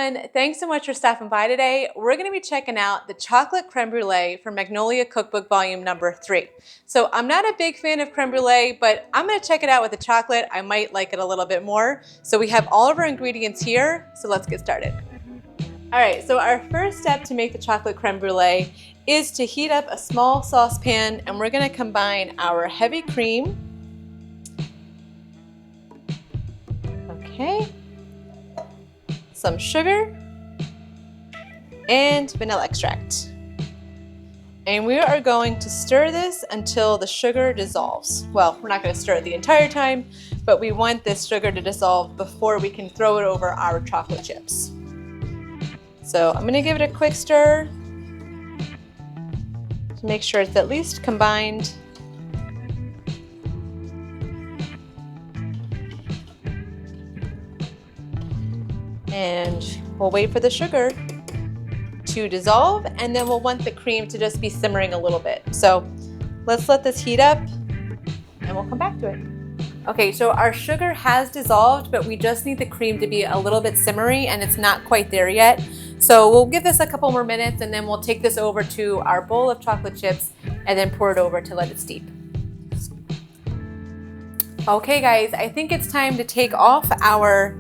everyone. Thanks so much for stopping by today. We're going to be checking out the Chocolate Creme Brûlée from Magnolia Cookbook Volume number 3. So I'm not a big fan of creme brulee, but I'm going to check it out with the chocolate. I might like it a little bit more. So we have all of our ingredients here. So let's get started. All right, so our first step to make the chocolate creme brulee is to heat up a small saucepan, and we're going to combine our heavy cream. Okay. Some sugar and vanilla extract. And we are going to stir this until the sugar dissolves. Well, we're not going to stir it the entire time, but we want this sugar to dissolve before we can throw it over our chocolate chips. So I'm going to give it a quick stir to make sure it's at least combined. And we'll wait for the sugar to dissolve, and then we'll want the cream to just be simmering a little bit. So let's let this heat up and we'll come back to it. Okay, so our sugar has dissolved, but we just need the cream to be a little bit simmery, and it's not quite there yet. So we'll give this a couple more minutes, and then we'll take this over to our bowl of chocolate chips and then pour it over to let it steep. Okay guys, I think it's time to take off our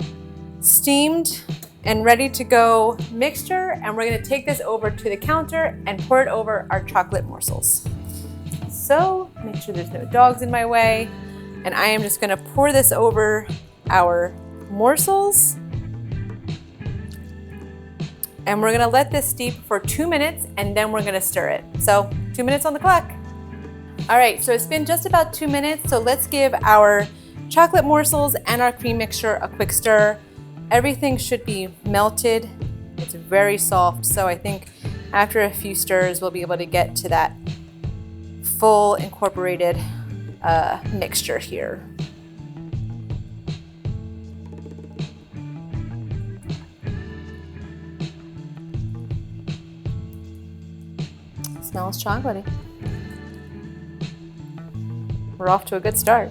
steamed and ready to go mixture, and we're going to take this over to the counter and pour it over our chocolate morsels. So make sure there's no dogs in my way, and I am just going to pour this over our morsels, and we're going to let this steep for 2 minutes, and then we're going to stir it. So 2 minutes on the clock. All right, so it's been just about 2 minutes, so let's give our chocolate morsels and our cream mixture a quick stir. Everything should be melted. It's very soft, so I think after a few stirs we'll be able to get to that full incorporated mixture here. Smells chocolatey. We're off to a good start.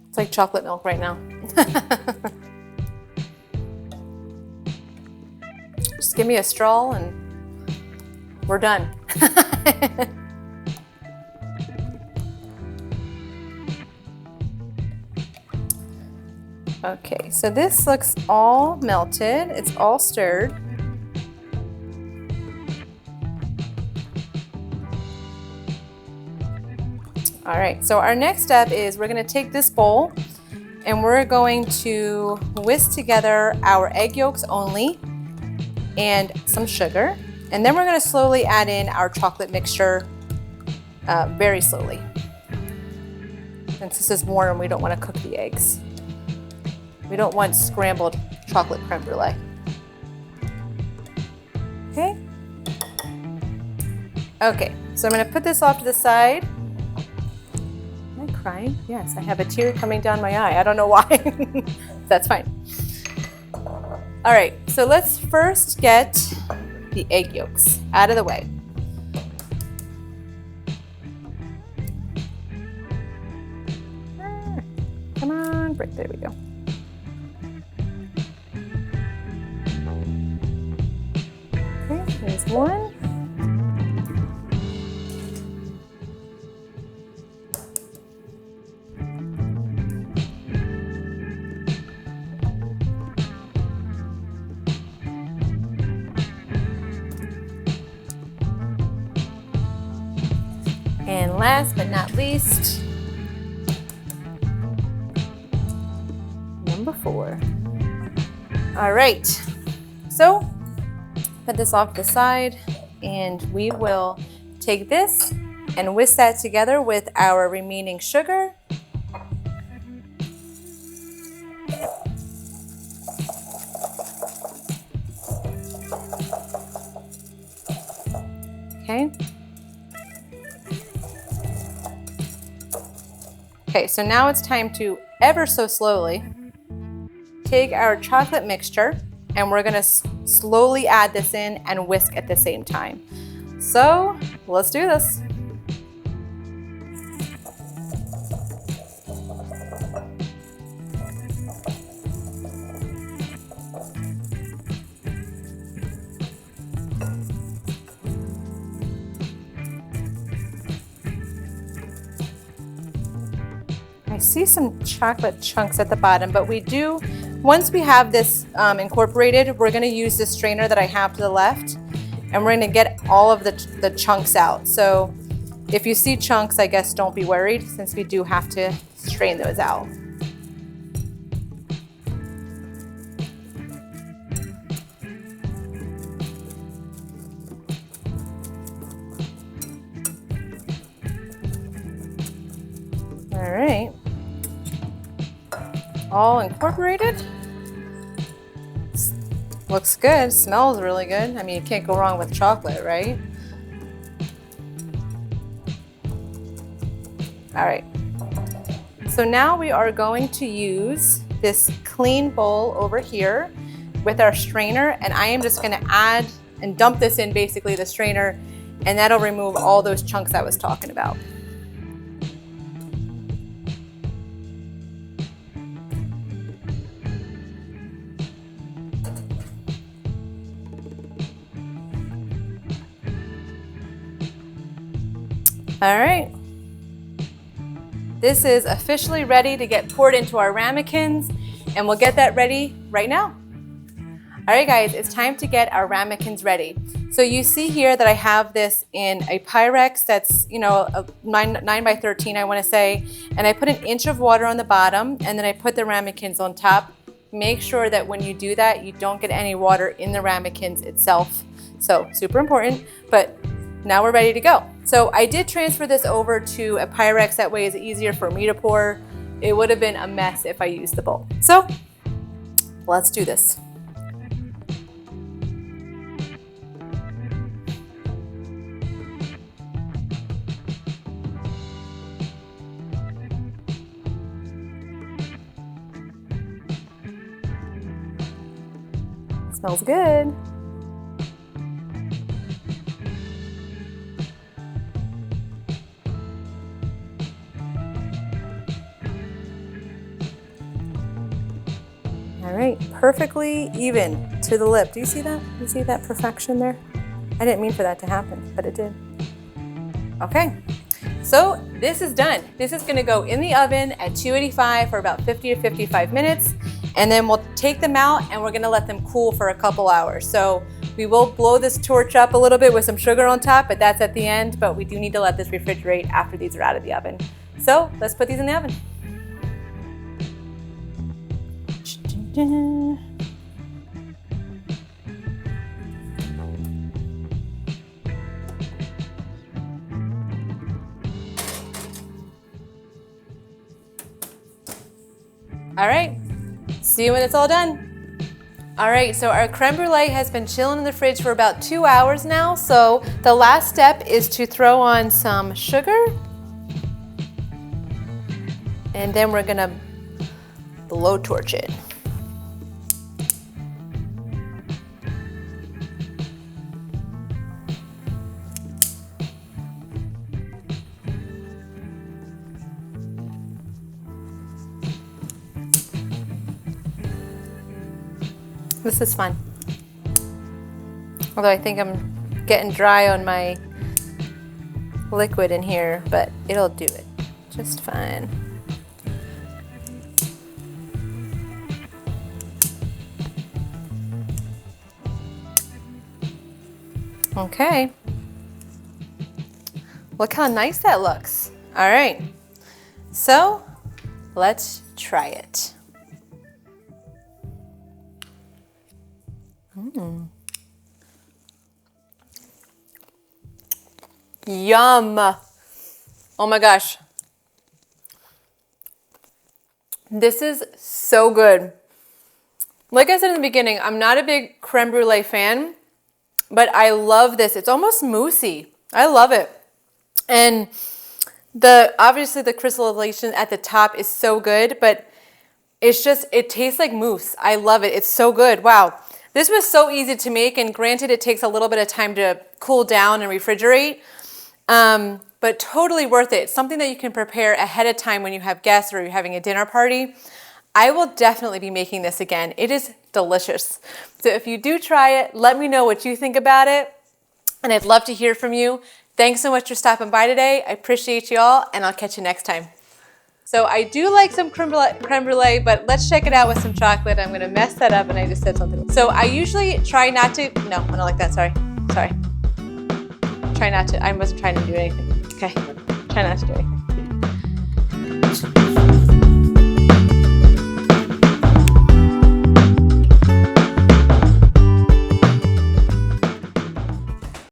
It's like chocolate milk right now. Just give me a straw and we're done. Okay, so this looks all melted. It's all stirred. All right, so our next step is we're going to take this bowl and we're going to whisk together our egg yolks only and some sugar. And then we're going to slowly add in our chocolate mixture very slowly. Since this is warm, we don't want to cook the eggs. We don't want scrambled chocolate creme brulee. Okay. Okay, so I'm going to put this off to the side. Crying? Yes, I have a tear coming down my eye. I don't know why. That's fine. All right, so let's first get the egg yolks out of the way. Come on, break. There we go. Okay, there's one. And last but not least, number 4. All right, so put this off to the side, and we will take this and whisk that together with our remaining sugar. Okay. Okay, so now it's time to ever so slowly take our chocolate mixture, and we're going to slowly add this in and whisk at the same time. So let's do this. I see some chocolate chunks at the bottom, but once we have this incorporated, we're gonna use the strainer that I have to the left, and we're gonna get all of the chunks out. So if you see chunks, I guess don't be worried, since we do have to strain those out. All right. All incorporated. Looks good, smells really good. I mean, you can't go wrong with chocolate, right? All right. So now we are going to use this clean bowl over here with our strainer, and I am just gonna add and dump this in basically the strainer, and that'll remove all those chunks I was talking about. All right, this is officially ready to get poured into our ramekins, and we'll get that ready right now. All right, guys, it's time to get our ramekins ready. So you see here that I have this in a Pyrex that's, you know, a 9 by 13, I wanna say, and I put an inch of water on the bottom, and then I put the ramekins on top. Make sure that when you do that, you don't get any water in the ramekins itself. So super important, but now we're ready to go. So I did transfer this over to a Pyrex, that way it's easier for me to pour. It would have been a mess if I used the bowl. So let's do this. Smells good. All right, perfectly even to the lip. Do you see that? Do you see that perfection there? I didn't mean for that to happen, but it did. Okay, so this is done. This is gonna go in the oven at 285 for about 50 to 55 minutes, and then we'll take them out and we're gonna let them cool for a couple hours. So we will blow this torch up a little bit with some sugar on top, but that's at the end, but we do need to let this refrigerate after these are out of the oven. So let's put these in the oven. All right, see you when it's all done. All right, so our creme brulee has been chilling in the fridge for about 2 hours now. So the last step is to throw on some sugar, and then we're gonna blowtorch it. This is fun. Although I think I'm getting dry on my liquid in here, but it'll do it just fine. Okay. Look how nice that looks. All right. So let's try it. Yum. Oh my gosh. This is so good. Like I said in the beginning, I'm not a big creme brulee fan, but I love this. It's almost moussey. I love it. And obviously the crystallization at the top is so good, but it tastes like mousse. I love it. It's so good. Wow. This was so easy to make, and granted it takes a little bit of time to cool down and refrigerate, but totally worth it. It's something that you can prepare ahead of time when you have guests or you're having a dinner party. I will definitely be making this again. It is delicious. So if you do try it, let me know what you think about it, and I'd love to hear from you. Thanks so much for stopping by today. I appreciate you all, and I'll catch you next time. So I do like some creme brulee, but let's check it out with some chocolate. I'm gonna mess that up, and I just said something. So I usually try not to, no, I don't like that, sorry. Try not to, I wasn't trying to do anything. Okay, try not to do anything.